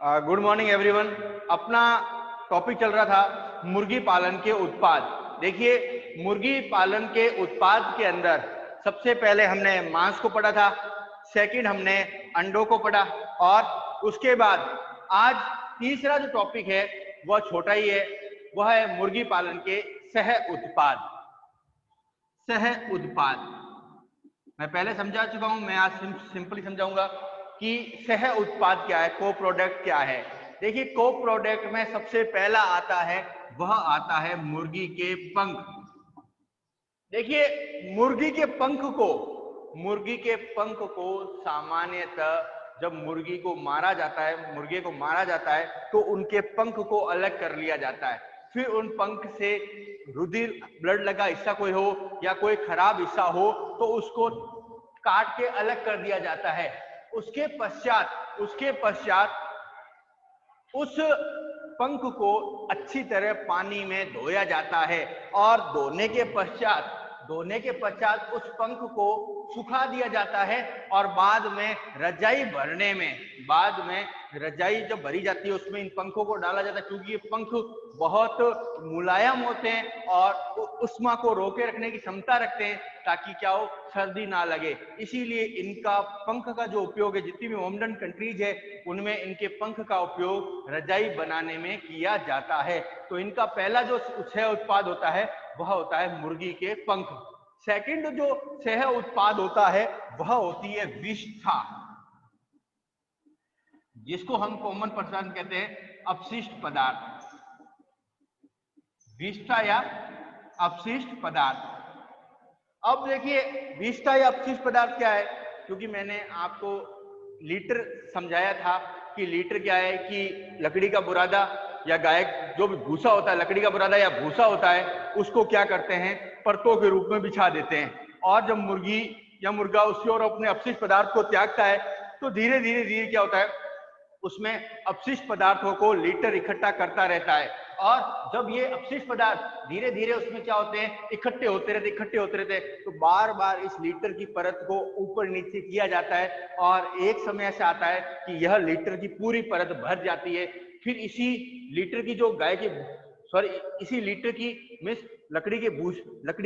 Good morning everyone. अपना topic चल रहा था मुर्गी पालन के उत्पाद। देखिए, मुर्गी पालन के उत्पाद के अंदर सबसे पहले हमने मांस को पढ़ा था, सेकंड हमने अंडों को पढ़ा, और उसके बाद आज तीसरा जो टॉपिक है वह छोटा ही है, वह है मुर्गी पालन के सह उत्पाद। सह उत्पाद मैं पहले समझा चुका हूं, मैं आज सिंपली समझाऊंगा कि सह उत्पाद क्या है, को प्रोडक्ट क्या है। देखिए, को प्रोडक्ट में सबसे पहला आता है, वह आता है मुर्गी के पंख। देखिए, मुर्गी के पंख को सामान्यतः जब मुर्गी को मारा जाता है, मुर्गे को मारा जाता है, तो उनके पंख को अलग कर लिया जाता है। फिर उन पंख से रुधिर, ब्लड लगा हिस्सा कोई हो या कोई खराब हिस्सा हो तो उसको काट के अलग कर दिया जाता है। उसके पश्चात उस पंख को अच्छी तरह पानी में धोया जाता है, और धोने के पश्चात उस पंख को सुखा दिया जाता है, और बाद में रजाई जब भरी जाती है उसमें इन पंखों को डाला जाता है, क्योंकि ये पंख बहुत मुलायम होते हैं और उष्मा को रोके रखने की क्षमता रखते हैं, ताकि क्या हो, सर्दी ना लगे। इसीलिए इनका पंख का जो उपयोग है, जितनी भी मॉडर्न कंट्रीज है उनमें इनके पंख का उपयोग रजाई बनाने में किया जाता है। तो इनका पहला जो सह उत्पाद होता है वह होता है मुर्गी के पंख। सेकंड जो सह उत्पाद होता है वह होती है विष्ठा, जिसको हम कॉमन पर्सन कहते हैं अपशिष्ट पदार्थ। विष्ठा या अपशिष्ट पदार्थ। अब देखिए, विष्ठा या अपशिष्ट पदार्थ क्या है, क्योंकि मैंने आपको लीटर समझाया था कि लीटर क्या है, कि लकड़ी का बुरादा या गाय जो भी भूसा होता है, लकड़ी का बुरादा या भूसा होता है, उसको क्या करते हैं, परतों के रूप में बिछा देते हैं, और जब मुर्गी या मुर्गा उसकी ओर अपने अपशिष्ट पदार्थ को त्यागता है तो धीरे धीरे क्या होता है, उसमें अपशिष्ट पदार्थों को लीटर इकट्ठा करता रहता है। और जब ये अपशिष्ट पदार्थ धीरे धीरे उसमें क्या होते हैं, इकट्ठे होते रहते, तो बार बार इस लीटर की परत को ऊपर नीचे किया जाता है, और एक समय ऐसा आता है कि यह लीटर की पूरी परत भर जाती है। फिर इसी लीटर की जो इसी लीटर की लकड़ी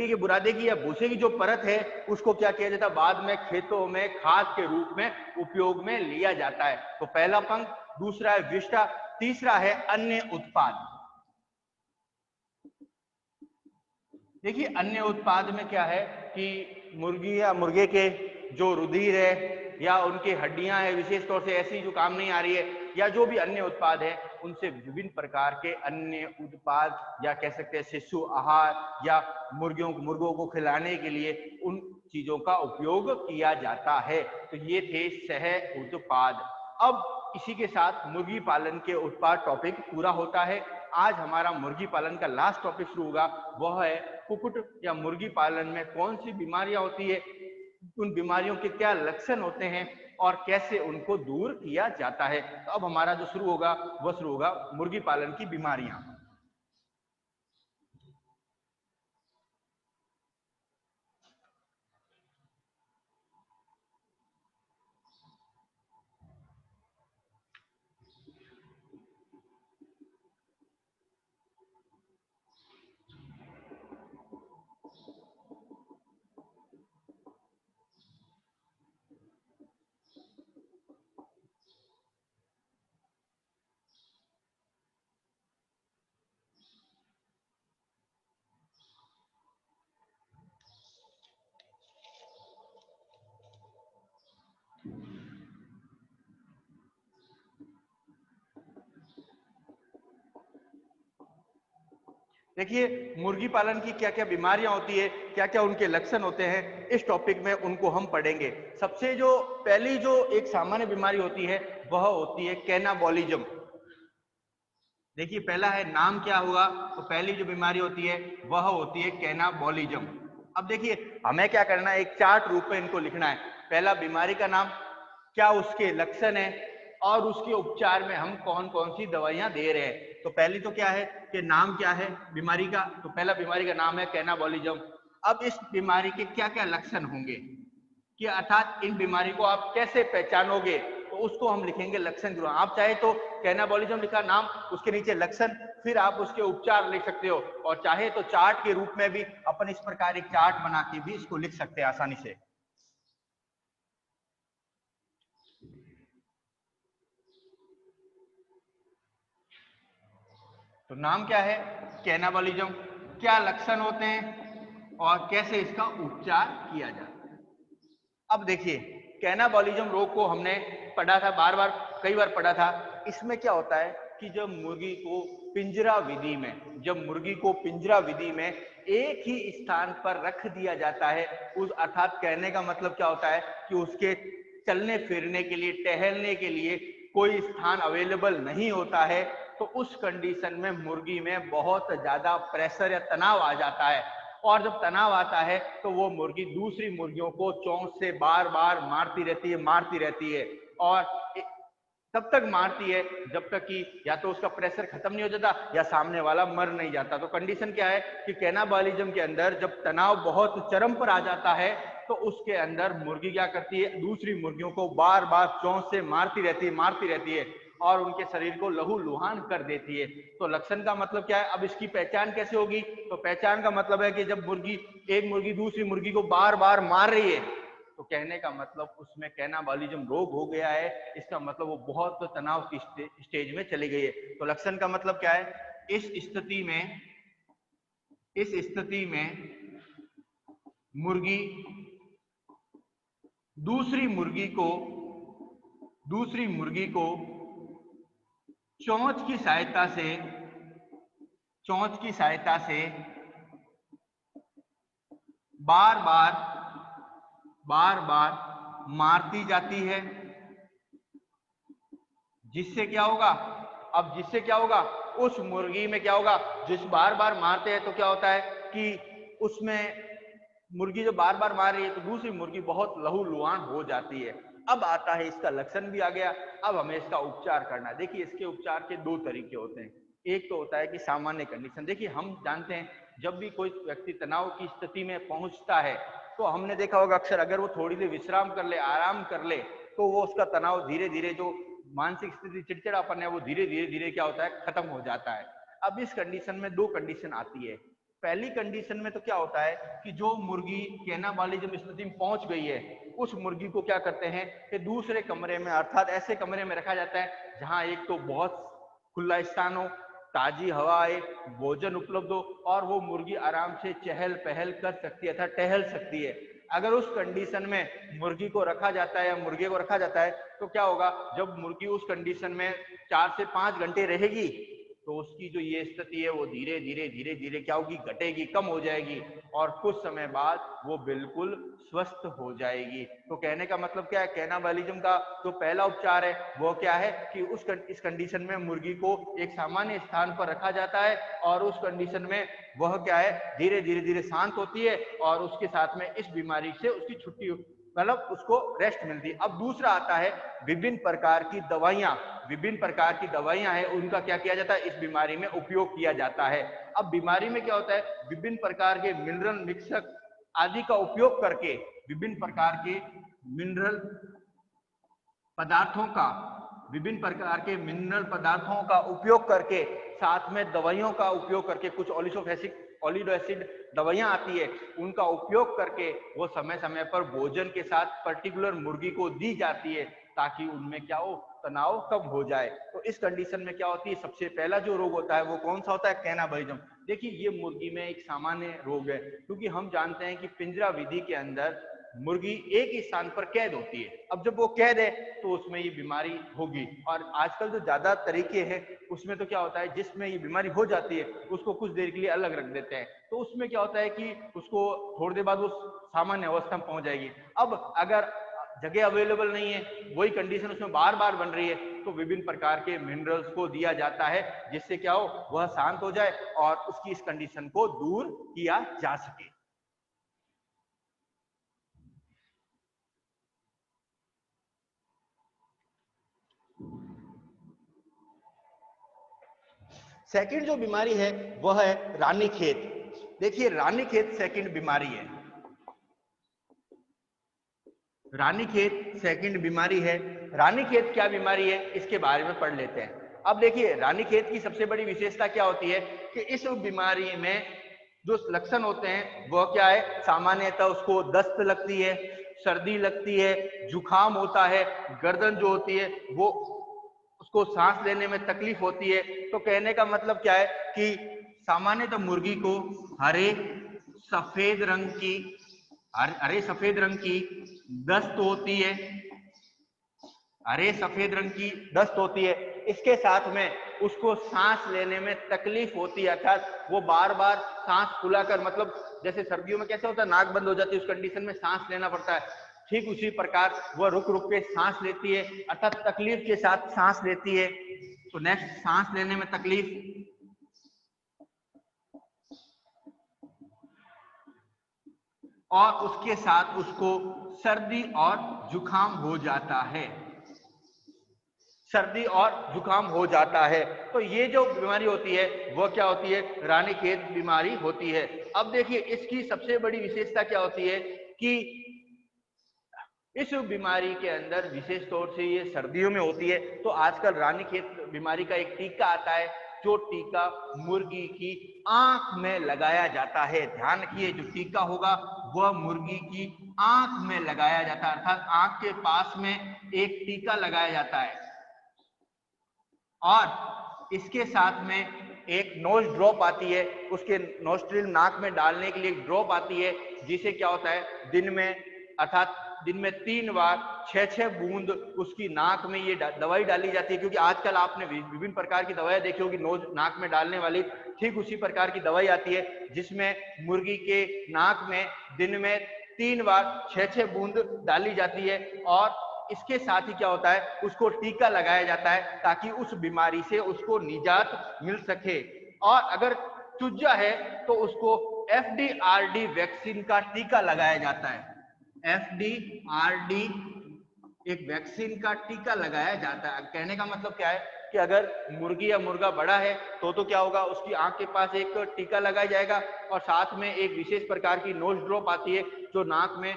के बुरादे की या भूसे की जो परत है, उसको क्या किया जाता है, बाद में खेतों में खाद के रूप में उपयोग में लिया जाता है। तो पहला पंख, दूसरा है विष्ठा, तीसरा है अन्य उत्पाद। देखिए, अन्य उत्पाद में क्या है कि मुर्गी या मुर्गे के जो रुधिर है या उनकी हड्डियां हैं, विशेष तौर से ऐसी जो काम नहीं आ रही है, या जो भी अन्य उत्पाद है, उनसे विभिन्न प्रकार के अन्य उत्पाद, या कह सकते हैं शिशु आहार, या मुर्गों को खिलाने के लिए उन चीजों का उपयोग किया जाता है। तो ये थे सह उत्पाद। अब इसी के साथ मुर्गी पालन के उत्पाद टॉपिक पूरा होता है। आज हमारा मुर्गी पालन का लास्ट टॉपिक शुरू होगा, वह है कुक्कुट या मुर्गी पालन में कौन सी बीमारियां होती है, उन बीमारियों के क्या लक्षण होते हैं, और कैसे उनको दूर किया जाता है। तो अब हमारा जो शुरू होगा मुर्गी पालन की बीमारियां। देखिए, मुर्गी पालन की क्या क्या बीमारियां होती है, क्या क्या उनके लक्षण होते हैं, इस टॉपिक में उनको हम पढ़ेंगे। सबसे जो पहली जो एक सामान्य बीमारी होती है वह होती है कैनाबॉलिज्म। देखिए, पहला है नाम क्या होगा, तो पहली जो बीमारी होती है वह होती है कैनाबॉलिज्म। अब देखिए, हमें क्या करना है, एक चार्ट रूप में इनको लिखना है। पहला बीमारी का नाम, क्या उसके लक्षण है, और उसके उपचार में हम कौन कौन सी दवाइयां दे रहे हैं। तो पहली तो क्या है कि नाम क्या है बीमारी का, तो पहला बीमारी का नाम है कैनाबॉलिज्म। अब इस बीमारी के क्या क्या लक्षण होंगे, कि अर्थात इन बीमारी को आप कैसे पहचानोगे, तो उसको हम लिखेंगे लक्षण गिरोह। आप चाहे तो कैनाबॉलिज्म लिखा नाम, उसके नीचे लक्षण, फिर आप उसके उपचार लिख सकते हो, और चाहे तो चार्ट के रूप में भी अपन इस प्रकार एक चार्ट बना के भी इसको लिख सकते हैं आसानी से। तो नाम क्या है, कैनाबॉलिज्म, क्या लक्षण होते हैं और कैसे इसका उपचार किया जाता है। अब देखिए, कैनाबॉलिज्म रोग को हमने पढ़ा था, कई बार पढ़ा था। इसमें क्या होता है कि जब मुर्गी को पिंजरा विधि में, एक ही स्थान पर रख दिया जाता है, उस अर्थात कहने का मतलब क्या होता है कि उसके चलने फिरने के लिए, टहलने के लिए कोई स्थान अवेलेबल नहीं होता है, तो उस कंडीशन में मुर्गी में बहुत ज्यादा प्रेशर या तनाव आ जाता है, और जब तनाव आता है तो वो मुर्गी दूसरी मुर्गियों को चोंच से बार बार मारती रहती है, और तब तक मारती है जब तक कि या तो उसका प्रेशर खत्म नहीं हो जाता या सामने वाला मर नहीं जाता। तो कंडीशन क्या है कि कैनाबॉलिज्म के अंदर जब तनाव बहुत चरम पर आ जाता है, तो उसके अंदर मुर्गी क्या करती है, दूसरी मुर्गियों को बार बार चोंच से मारती रहती है और उनके शरीर को लहूलुहान कर देती है। तो लक्षण का मतलब क्या है, अब इसकी पहचान कैसे होगी, तो पहचान का मतलब है कि जब एक मुर्गी दूसरी मुर्गी को बार बार मार रही है, तो कहने का मतलब उसमें कैनाबॉलिज्म रोग हो गया है, इसका मतलब वो बहुत तनाव की स्टेज में चली गई है। तो लक्षण का मतलब क्या है, इस स्थिति में मुर्गी दूसरी मुर्गी को चोंच की सहायता से बार बार मारती जाती है, जिससे क्या होगा, उस मुर्गी में क्या होगा, जिस बार बार मारते हैं तो क्या होता है कि उसमें मुर्गी जो बार बार मार रही है तो दूसरी मुर्गी बहुत लहूलुहान हो जाती है। अब आता है, इसका लक्षण भी आ गया, अब हमें इसका उपचार करना है। देखिए, इसके उपचार के दो तरीके होते हैं। एक तो होता है कि सामान्य कंडीशन, देखिए हम जानते हैं जब भी कोई व्यक्ति तनाव की स्थिति में पहुंचता है, तो हमने देखा होगा अक्सर अगर वो थोड़ी देर विश्राम कर ले, आराम कर ले, तो वो उसका तनाव धीरे धीरे, जो मानसिक स्थिति, चिड़चिड़ापन है, वो धीरे धीरे क्या होता है, खत्म हो जाता है। अब इस कंडीशन में दो कंडीशन आती है। पहली कंडीशन में तो क्या होता है कि जो मुर्गी कैनाबॉलिज्म स्थिति में पहुंच गई है, उस मुर्गी को क्या करते हैं कि दूसरे कमरे में, अर्थात ऐसे कमरे में रखा जाता है जहां एक तो बहुत खुला स्थान हो, ताजी हवा आए, भोजन उपलब्ध हो, और वो मुर्गी आराम से चहल पहल कर सकती है, अर्थात टहल सकती है। अगर उस कंडीशन में मुर्गी को रखा जाता है या मुर्गे को रखा जाता है, तो क्या होगा, जब मुर्गी उस कंडीशन में 4 से 5 घंटे रहेगी, तो उसकी जो ये स्थिति है वो धीरे धीरे क्या होगी, घटेगी, कम हो जाएगी, और कुछ समय बाद वो बिल्कुल स्वस्थ हो जाएगी। तो कहने का मतलब क्या है, कैनाबॉलिज्म का जो पहला उपचार है वो क्या है कि इस कंडीशन में मुर्गी को एक सामान्य स्थान पर रखा जाता है, और उस कंडीशन में वह क्या है, धीरे धीरे शांत होती है, और उसके साथ में इस बीमारी से उसकी छुट्टी, मतलब उसको रेस्ट मिलती है। अब दूसरा आता है विभिन्न प्रकार की दवाइयां हैं, उनका क्या किया जाता है, इस बीमारी में उपयोग किया जाता है। अब बीमारी में क्या होता है, विभिन्न प्रकार के मिनरल मिक्सर आदि का उपयोग करके, विभिन्न प्रकार के मिनरल पदार्थों का उपयोग करके, साथ में दवाइयों का उपयोग करके, कुछ ओलिडो एसिड दवाइयां आती है, उनका उपयोग करके वो समय समय पर भोजन के साथ पर्टिकुलर मुर्गी को दी जाती है, ताकि उनमें क्या हो, तनाव कम हो जाए। तो इस कंडीशन में क्या होती है, सबसे पहला जो रोग होता है वो कौन सा होता है, कैनाबॉलिज्म। देखिए, ये मुर्गी में एक सामान्य रोग है, क्योंकि हम जानते हैं कि पिंजरा विधि के अंदर मुर्गी एक ही स्थान पर कैद होती है। अब जब वो कैद है तो उसमें ये बीमारी होगी, और आजकल जो ज्यादा तरीके हैं उसमें तो क्या होता है, जिसमें ये बीमारी हो जाती है उसको कुछ देर के लिए अलग रख देते हैं, तो उसमें क्या होता है कि उसको थोड़ी देर बाद वो सामान्य अवस्था में पहुंच जाएगी। अब अगर जगह अवेलेबल नहीं है, वही कंडीशन उसमें बार बार बन रही है, तो विभिन्न प्रकार के मिनरल्स को दिया जाता है, जिससे क्या हो, वह शांत हो जाए और उसकी इस कंडीशन को दूर किया जा सके। सेकंड जो बीमारी है वह है रानीखेत। देखिए, रानीखेत सेकंड बीमारी है। रानीखेत सेकंड बीमारी है। रानीखेत क्या बीमारी है इसके बारे में पढ़ लेते हैं। अब देखिए रानीखेत की सबसे बड़ी विशेषता क्या होती है कि इस बीमारी में जो लक्षण होते हैं वह क्या है, सामान्यतः उसको दस्त लगती है, सर्दी लगती है, जुकाम होता है, गर्दन जो होती है वो उसको सांस लेने में तकलीफ होती है। तो कहने का मतलब क्या है कि सामान्यतः मुर्गी को हरे सफेद रंग की दस्त होती है, हरे सफेद रंग की दस्त होती है। इसके साथ में उसको सांस लेने में तकलीफ होती है, अर्थात वो बार बार सांस फुलाकर, मतलब जैसे सर्दियों में कैसे होता है नाक बंद हो जाती है, उस कंडीशन में सांस लेना पड़ता है, ठीक उसी प्रकार वह रुक रुक के सांस लेती है, अर्थात तकलीफ के साथ सांस लेती है। तो नेक्स्ट, सांस लेने में तकलीफ, और उसके साथ उसको सर्दी और जुकाम हो जाता है, सर्दी और जुकाम हो जाता है। तो ये जो बीमारी होती है वो क्या होती है, रानीखेत बीमारी होती है। अब देखिए इसकी सबसे बड़ी विशेषता क्या होती है कि इस बीमारी के अंदर विशेष तौर से ये सर्दियों में होती है। तो आजकल रानीखेत बीमारी का एक टीका आता है, जो टीका मुर्गी की आंख में लगाया जाता है। ध्यान रखिए, जो टीका होगा वह मुर्गी की आंख में लगाया जाता है, अर्थात आंख के पास में एक टीका लगाया जाता है। और इसके साथ में एक नोज ड्रॉप आती है, उसके नोस्ट्रिल नाक में डालने के लिए एक ड्रॉप आती है, जिसे क्या होता है दिन में, अर्थात दिन में 3 बार 6-6 बूंद उसकी नाक में ये दवाई डाली जाती है। क्योंकि आजकल आपने विभिन्न प्रकार की दवाएं देखी होगी नोज नाक में डालने वाली, ठीक उसी प्रकार की दवाई आती है जिसमें मुर्गी के नाक में दिन में 3 बार 6-6 बूंद डाली जाती है। और इसके साथ ही क्या होता है, उसको टीका लगाया जाता है ताकि उस बीमारी से उसको निजात मिल सके। और अगर चूजा है तो उसको FDRD वैक्सीन का टीका लगाया जाता है। FDRD एक वैक्सीन का टीका लगाया जाता है। कहने का मतलब क्या है कि अगर मुर्गी या मुर्गा बड़ा है तो क्या होगा, उसकी आंख के पास एक टीका लगाया जाएगा और साथ में एक विशेष प्रकार की नोज ड्रॉप आती है जो नाक में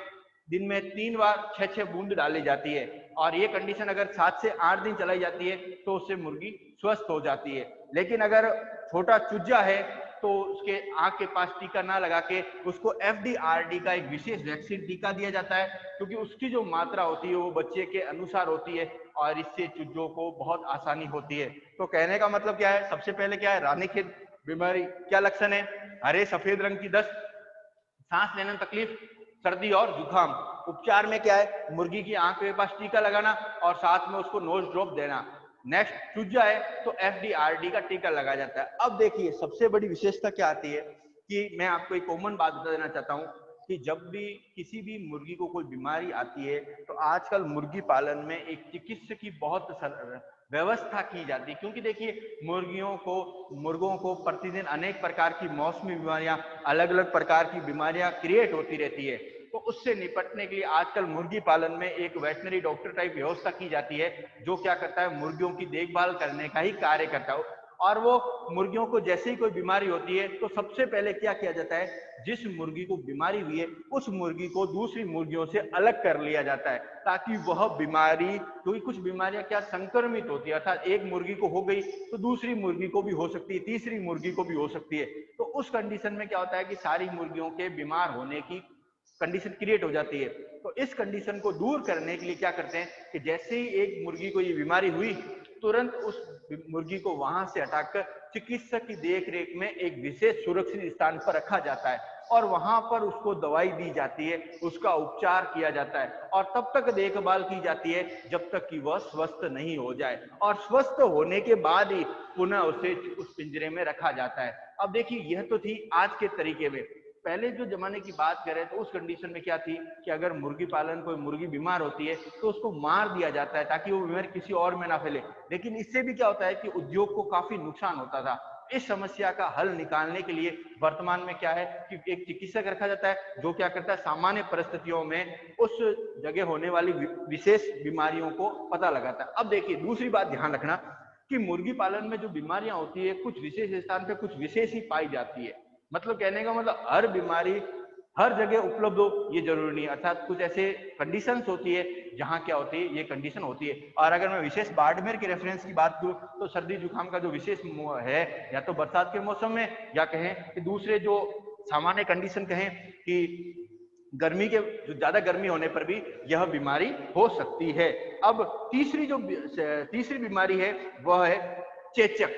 दिन में 3 बार 6-6 बूंद डाली जाती है। और ये कंडीशन अगर 7 से 8 दिन चलाई जाती है तो उससे मुर्गी स्वस्थ हो जाती है। लेकिन अगर छोटा चूजा है तो उसके आंख के पास टीका ना लगा के उसको FDRD का एक विशेष वैक्सीन टीका दिया जाता है, क्योंकि उसकी जो मात्रा होती है वो बच्चे के अनुसार होती है और इससे चूजों को बहुत आसानी होती है। तो कहने का मतलब क्या है, सबसे पहले क्या है, रानीखेत बीमारी क्या लक्षण है, हरे सफेद रंग की दस्त, सांस लेने में तकलीफ, सर्दी और जुकाम। उपचार में क्या है, मुर्गी की आंख के पास टीका लगाना और साथ में उसको नोज ड्रॉप देना। नेक्स्ट, चूजा है तो FDRD का टीका लगाया जाता है। अब देखिए सबसे बड़ी विशेषता क्या आती है कि मैं आपको एक कॉमन बात बता देना चाहता हूं कि जब भी किसी भी मुर्गी को कोई बीमारी आती है तो आजकल मुर्गी पालन में एक चिकित्सक की बहुत व्यवस्था की जाती है। क्योंकि देखिए मुर्गों को प्रतिदिन अनेक प्रकार की मौसमी बीमारियां, अलग अलग प्रकार की बीमारियां क्रिएट होती रहती है। तो उससे निपटने के लिए आजकल मुर्गी पालन में एक वेटनरी डॉक्टर टाइप व्यवस्था की जाती है, जो क्या करता है, मुर्गियों की देखभाल करने का ही कार्य करता है। और वो मुर्गियों को जैसे ही कोई बीमारी होती है तो सबसे पहले क्या किया जाता है, जिस मुर्गी को बीमारी हुई है उस मुर्गी को दूसरी मुर्गियों से अलग कर लिया जाता है, ताकि वह बीमारी, क्योंकि कुछ बीमारियां क्या संक्रमित होती है, अर्थात एक मुर्गी को हो गई तो दूसरी मुर्गी को भी हो सकती है, तीसरी मुर्गी को भी हो सकती है। तो उस कंडीशन में क्या होता है कि सारी मुर्गियों के बीमार होने की कंडीशन क्रिएट हो जाती है। तो इस कंडीशन को दूर करने के लिए क्या करते हैं कि जैसे ही एक मुर्गी को ये बीमारी हुई तुरंत उस मुर्गी को वहां से हटाकर चिकित्सक की देखरेख में एक विशेष सुरक्षित स्थान पर रखा जाता है और वहां पर उसको दवाई दी जाती है, उसका उपचार किया जाता है और तब तक देखभाल की जाती है जब तक कि वह स्वस्थ नहीं हो जाए, और स्वस्थ होने के बाद ही पुनः उसे उस पिंजरे में रखा जाता है। अब देखिए यह तो थी आज के तरीके में। पहले जो जमाने की बात करें तो उस कंडीशन में क्या थी कि अगर मुर्गी पालन, कोई मुर्गी बीमार होती है तो उसको मार दिया जाता है ताकि वो बीमारी किसी और में ना फैले। लेकिन इससे भी क्या होता है कि उद्योग को काफी नुकसान होता था। इस समस्या का हल निकालने के लिए वर्तमान में क्या है कि एक चिकित्सक रखा जाता है जो क्या करता है, सामान्य परिस्थितियों में उस जगह होने वाली विशेष बीमारियों को पता लगाता है। अब देखिए दूसरी बात ध्यान रखना कि मुर्गी पालन में जो बीमारियां होती है कुछ विशेष स्थान पे कुछ विशेष ही पाई जाती है। मतलब कहने का मतलब हर बीमारी हर जगह उपलब्ध हो ये जरूरी नहीं, अर्थात कुछ ऐसे कंडीशंस होती है जहां क्या होती है, ये कंडीशन होती है। और अगर मैं विशेष बाड़मेर के रेफरेंस की बात करूं तो सर्दी जुकाम का जो विशेष है, या तो बरसात के मौसम में, या कहें कि दूसरे जो सामान्य कंडीशन कहें कि गर्मी के, जो ज्यादा गर्मी होने पर भी यह बीमारी हो सकती है। अब तीसरी बीमारी है वह है चेचक।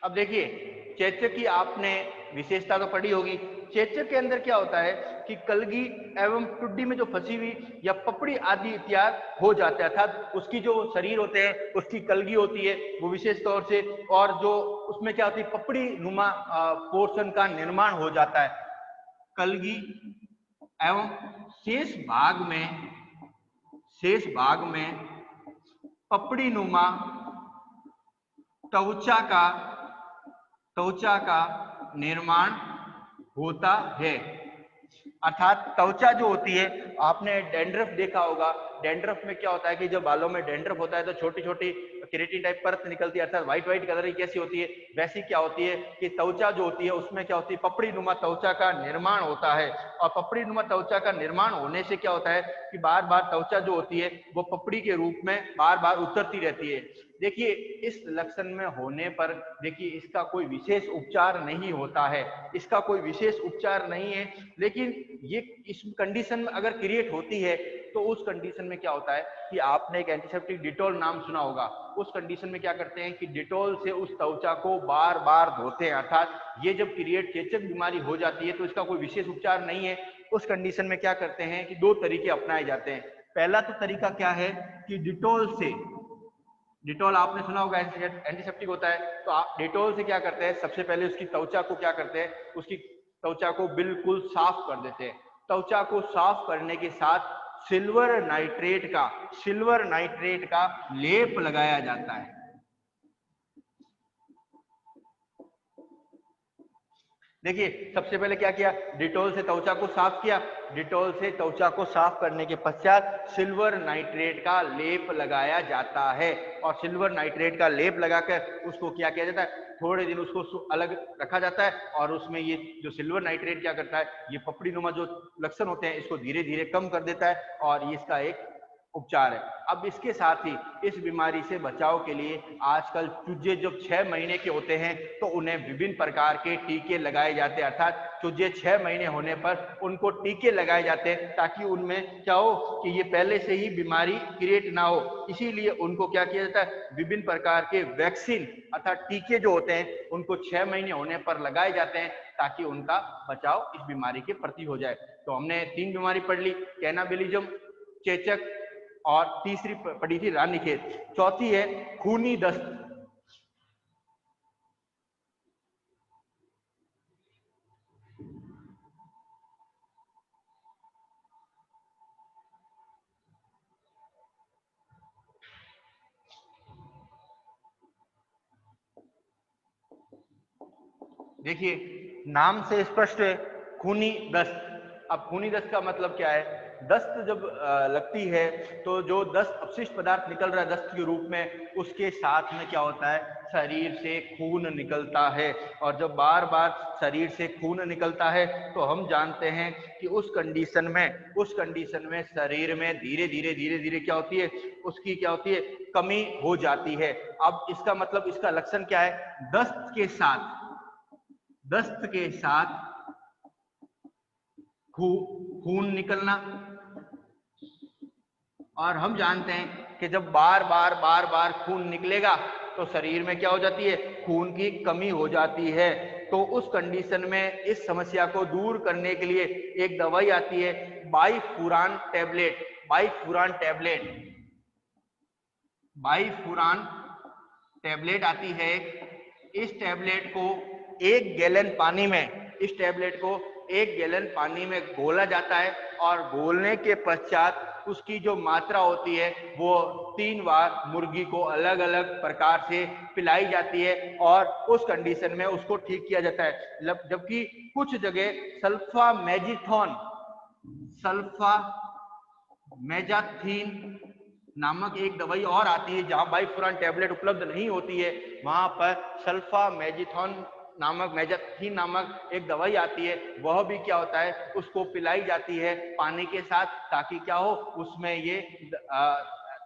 अब देखिए, चेचक की आपने विशेषता तो पढ़ी होगी। चेचक के अंदर क्या होता है कि कलगी एवं टुड्डी में जो फंसी हुई या पपड़ी आदि इत्यादि हो जाते हैं, अर्थात उसकी जो शरीर होते हैं, उसकी कलगी होती है वो विशेष तौर से, और जो उसमें क्या होती है, पपड़ी नुमा पोर्शन का निर्माण हो जाता है। कलगी एवं शेष भाग में पपड़ी नुमा त्वचा का निर्माण होता है। अर्थात त्वचा जो होती है, आपने डैंड्रफ देखा होगा, डैंड्रफ में क्या होता है कि जब बालों में डैंड्रफ होता है तो छोटी छोटी केराटिन टाइप परत निकलती है, अर्थात व्हाइट व्हाइट कलर की कैसी होती है, वैसी क्या होती है कि त्वचा जो होती है उसमें क्या होती है, पपड़ी नुमा त्वचा का निर्माण होता है। और पपड़ी नुमा त्वचा का निर्माण होने से क्या होता है कि बार बार त्वचा जो होती है वो पपड़ी के रूप में बार बार उतरती रहती है। देखिए, इस लक्षण में होने पर देखिए इसका कोई विशेष उपचार नहीं होता है, इसका कोई विशेष उपचार नहीं है। लेकिन ये इस कंडीशन में अगर क्रिएट होती है तो उस कंडीशन में क्या होता है कि आपने एक एंटीसेप्टिक डिटॉल नाम सुना होगा, उस कंडीशन में क्या करते हैं कि डिटॉल से उस त्वचा को बार बार धोते हैं। अर्थात ये जब क्रिएट चेचक बीमारी हो जाती है तो इसका कोई विशेष उपचार नहीं है। उस कंडीशन में क्या करते हैं कि दो तरीके अपनाए जाते हैं। पहला तो तरीका क्या है कि डिटॉल आपने सुना होगा एंटीसेप्टिक होता है, तो आप डिटॉल से क्या करते हैं, सबसे पहले उसकी त्वचा को क्या करते हैं, उसकी त्वचा को बिल्कुल साफ कर देते हैं। त्वचा को साफ करने के साथ सिल्वर नाइट्रेट का लेप लगाया जाता है। देखिए, सबसे पहले क्या किया, डिटॉल से त्वचा को साफ किया, डिटॉल से त्वचा को साफ करने के पश्चात सिल्वर नाइट्रेट का लेप लगाया जाता है। और सिल्वर नाइट्रेट का लेप लगाकर उसको क्या किया जाता है, थोड़े दिन उसको अलग रखा जाता है, और उसमें ये जो सिल्वर नाइट्रेट क्या करता है, ये पपड़ी नुमा जो लक्षण होते हैं इसको धीरे धीरे कम कर देता है, और ये इसका एक उपचार है। अब इसके साथ ही इस बीमारी से बचाव के लिए आजकल चूजे जब 6 महीने के होते हैं तो उन्हें विभिन्न प्रकार के टीके लगाए जाते हैं। अर्थात चूजे 6 महीने होने पर उनको टीके लगाए जाते हैं ताकि उनमें क्या हो कि ये पहले से ही बीमारी क्रिएट ना हो। इसीलिए उनको क्या किया जाता है, विभिन्न प्रकार के वैक्सीन अर्थात टीके जो होते हैं उनको 6 महीने होने पर लगाए जाते हैं ताकि उनका बचाव इस बीमारी के प्रति हो जाए। तो हमने 3 बीमारी पढ़ ली, कैनाबिलिज्म, चेचक, और तीसरी पड़ी थी रानीखेत, चौथी है खूनी दस्त। देखिए, नाम से स्पष्ट है, खूनी दस्त। अब खूनी दस्त का मतलब क्या है, दस्त जब लगती है तो जो दस्त अपशिष्ट पदार्थ निकल रहा है दस्त के रूप में, उसके साथ में क्या होता है, शरीर से खून निकलता है। और जब बार बार शरीर से खून निकलता है तो हम जानते हैं कि उस कंडीशन में शरीर में धीरे धीरे क्या होती है, उसकी क्या होती है, कमी हो जाती है। अब इसका मतलब, इसका लक्षण क्या है, दस्त के साथ खून निकलना। और हम जानते हैं कि जब बार बार खून निकलेगा तो शरीर में क्या हो जाती है, खून की कमी हो जाती है। तो उस कंडीशन में इस समस्या को दूर करने के लिए एक दवाई आती है, बाईफुरान टैबलेट आती है। इस टैबलेट को 1 गैलन पानी में घोला जाता है, और घोलने के पश्चात उसकी जो मात्रा होती है वो 3 बार मुर्गी को अलग अलग प्रकार से पिलाई जाती है और उस कंडीशन में उसको ठीक किया जाता है। जबकि कुछ जगह सल्फामेजाथीन नामक एक दवाई और आती है, जहां बाइफुरान टैबलेट उपलब्ध नहीं होती है, वहां पर मेजाथीन नामक एक दवाई आती है। वह भी क्या होता है, उसको पिलाई जाती है पानी के साथ, ताकि क्या हो, उसमें ये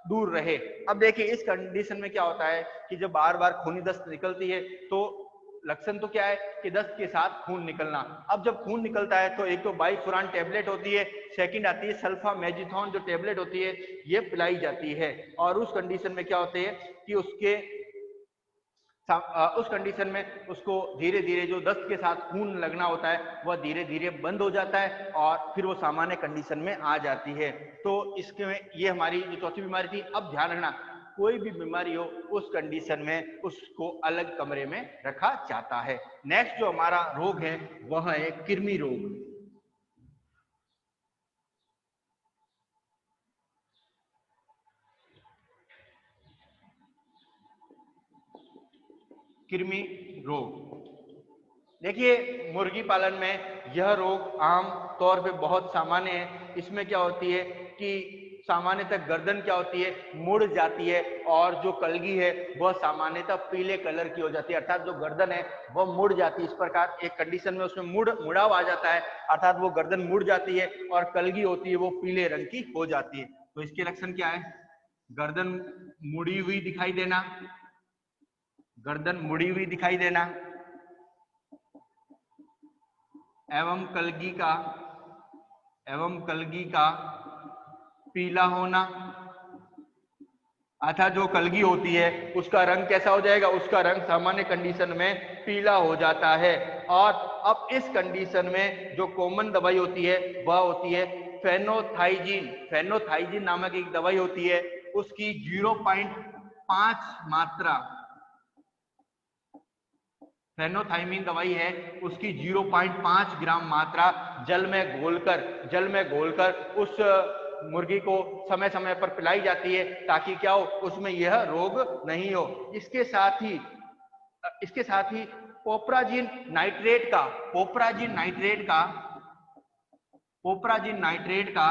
दूर रहे। अब देखिए इस कंडीशन में क्या होता है कि जब बार बार खूनी दस्त निकलती है तो लक्षण तो क्या है कि दस्त के साथ खून निकलना। अब जब खून निकलता है तो एक तो बाइफुरान टैबलेट होती है, सेकंड आती है सल्फामेजिथोन जो टैबलेट होती है, ये पिलाई जाती है। और उस कंडीशन में क्या होते है कि उस कंडीशन में उसको धीरे धीरे जो दस्त के साथ खून लगना होता है वह धीरे धीरे बंद हो जाता है और फिर वो सामान्य कंडीशन में आ जाती है। तो इसके में ये हमारी जो चौथी बीमारी थी। अब ध्यान रखना, कोई भी बीमारी हो उस कंडीशन में उसको अलग कमरे में रखा जाता है। नेक्स्ट जो हमारा रोग है वह है कृमि रोग। कृमि रोग, देखिए मुर्गी पालन में यह रोग आम तौर पे बहुत सामान्य है। इसमें क्या होती है कि सामान्यतः गर्दन क्या होती है, मुड़ जाती है और जो कलगी है वह सामान्यतः पीले कलर की हो जाती है, अर्थात जो गर्दन है वह मुड़ जाती है। इस प्रकार एक कंडीशन में उसमें मुड़ाव आ जाता है, अर्थात वो गर्दन मुड़ जाती है और कलगी होती है वो पीले रंग की हो जाती है। तो इसके लक्षण क्या है, गर्दन मुड़ी हुई दिखाई देना, गर्दन मुड़ी हुई दिखाई देना एवं कलगी का पीला होना, अर्थात जो कलगी होती है उसका रंग कैसा हो जाएगा, उसका रंग सामान्य कंडीशन में पीला हो जाता है। और अब इस कंडीशन में जो कॉमन दवाई होती है वह होती है फेनोथाइजीन नामक एक दवाई होती है, उसकी 0.5 मात्रा फेनोथाइमीन दवाई है, उसकी 0.5 ग्राम मात्रा जल में घोलकर उस मुर्गी को समय समय पर पिलाई जाती है, ताकि क्या हो, उसमें यह रोग नहीं हो। इसके साथ ही पोप्राजिन नाइट्रेट का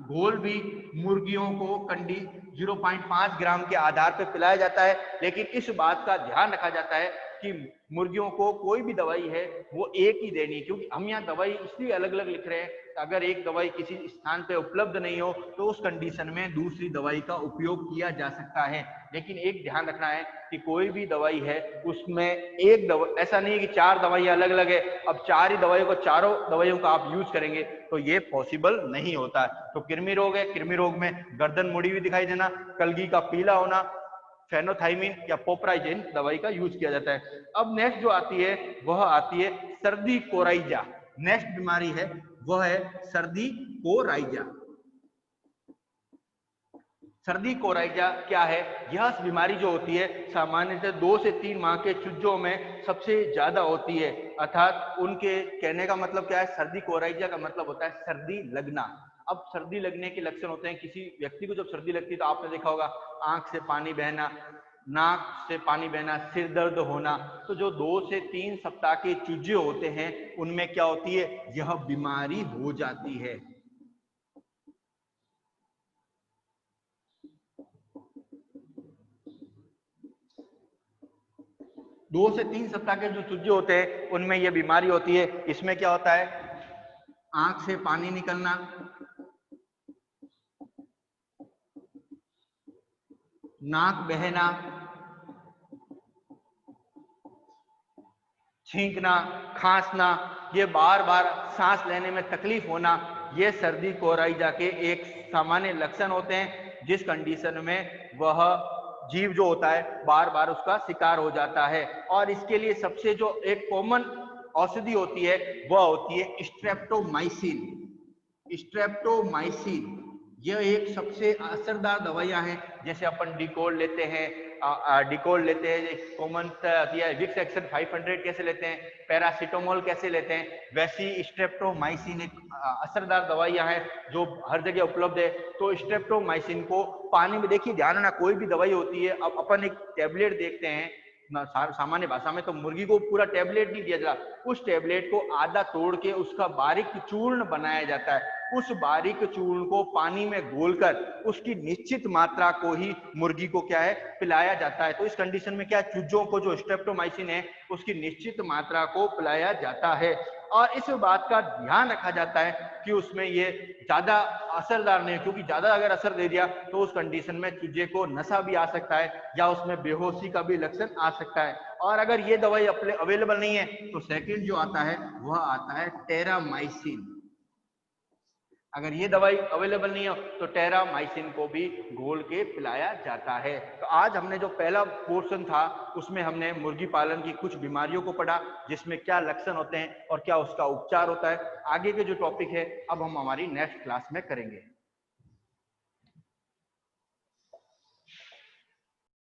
घोल भी मुर्गियों को 0.5 ग्राम के आधार पर पिलाया जाता है। लेकिन इस बात का ध्यान रखा जाता है कि मुर्गियों को कोई भी दवाई है वो एक ही देनी, क्योंकि हम यहाँ दवाई इसलिए अलग अलग लिख रहे हैं, अगर एक दवाई किसी स्थान पे उपलब्ध नहीं हो तो उस कंडीशन में दूसरी दवाई का उपयोग किया जा सकता है। लेकिन एक ध्यान रखना है कि कोई भी दवाई है उसमें एक दवा, ऐसा नहीं है कि 4 दवाइयां अलग अलग है, अब 4 ही दवाइयों को चारों दवाइयों का आप यूज करेंगे तो ये पॉसिबल नहीं होता है। तो कृमि रोग है, कृमि रोग में गर्दन मुड़ी हुई दिखाई देना, कलगी का पीला होना, फेनोथाइमीन या पोप्राइजिन दवाई का यूज किया जाता है। अब नेक्स्ट जो आती है वह आती है सर्दी कोराइजा। नेक्स्ट बीमारी है वह है सर्दी कोराइजा। सर्दी कोराइजा क्या है, यह बीमारी जो होती है सामान्यतः 2 से 3 माह के चूजों में सबसे ज्यादा होती है, अर्थात उनके कहने का मतलब क्या है, सर्दी कोराइजा का मतलब होता है सर्दी लगना। अब सर्दी लगने के लक्षण होते हैं, किसी व्यक्ति को जब सर्दी लगती है तो आपने देखा होगा आंख से पानी बहना, नाक से पानी बहना, सिर दर्द होना। तो जो 2 से 3 सप्ताह के चूजे होते हैं उनमें क्या होती है, यह बीमारी हो जाती है। 2 से 3 सप्ताह के जो चूजे होते हैं उनमें यह बीमारी होती है। इसमें क्या होता है, आंख से पानी निकलना, नाक बहना, छींकना, खांसना, ये बार बार सांस लेने में तकलीफ होना, ये सर्दी कोराइजा के एक सामान्य लक्षण होते हैं, जिस कंडीशन में वह जीव जो होता है बार बार उसका शिकार हो जाता है। और इसके लिए सबसे जो एक कॉमन औषधि होती है वह होती है स्ट्रेप्टोमाइसिन। यह एक सबसे असरदार दवाइयां हैं, जैसे अपन डिकोल लेते हैं, डिकोल लेते हैं, कॉमन दिया है विक्स एक्शन 500 कैसे लेते हैं, पैरासीटामोल कैसे लेते हैं, वैसी स्ट्रेप्टोमाइसिन एक असरदार दवाइयां हैं जो हर जगह उपलब्ध है। तो स्ट्रेप्टोमाइसिन को पानी में, देखिए ध्यान रखना, कोई भी दवाई होती है, अब अपन एक टैबलेट देखते हैं सामान्य भाषा में, तो मुर्गी को पूरा टैबलेट नहीं दिया जाता, उस टैबलेट को आधा तोड़ के उसका बारीक चूर्ण बनाया जाता है। उस बारीक चूर्ण को पानी में घोलकर उसकी निश्चित मात्रा को ही मुर्गी को क्या है पिलाया जाता है। तो इस कंडीशन में क्या, चूजों को जो स्ट्रेप्टोमाइसिन है उसकी निश्चित मात्रा को पिलाया जाता है। और इस बात का ध्यान रखा जाता है कि उसमें ये ज्यादा असरदार नहीं, क्योंकि ज्यादा अगर असर दे दिया तो उस कंडीशन में चूजे को नशा भी आ सकता है या उसमें बेहोशी का भी लक्षण आ सकता है। और अगर ये दवाई अवेलेबल नहीं है तो सेकंड जो आता है वह आता है टेरामाइसिन। अगर ये दवाई अवेलेबल नहीं हो तो टेरामाइसिन को भी घोल के पिलाया जाता है। तो आज हमने जो पहला पोर्शन था उसमें हमने मुर्गी पालन की कुछ बीमारियों को पढ़ा, जिसमें क्या लक्षण होते हैं और क्या उसका उपचार होता है। आगे के जो टॉपिक है अब हम हमारी नेक्स्ट क्लास में करेंगे।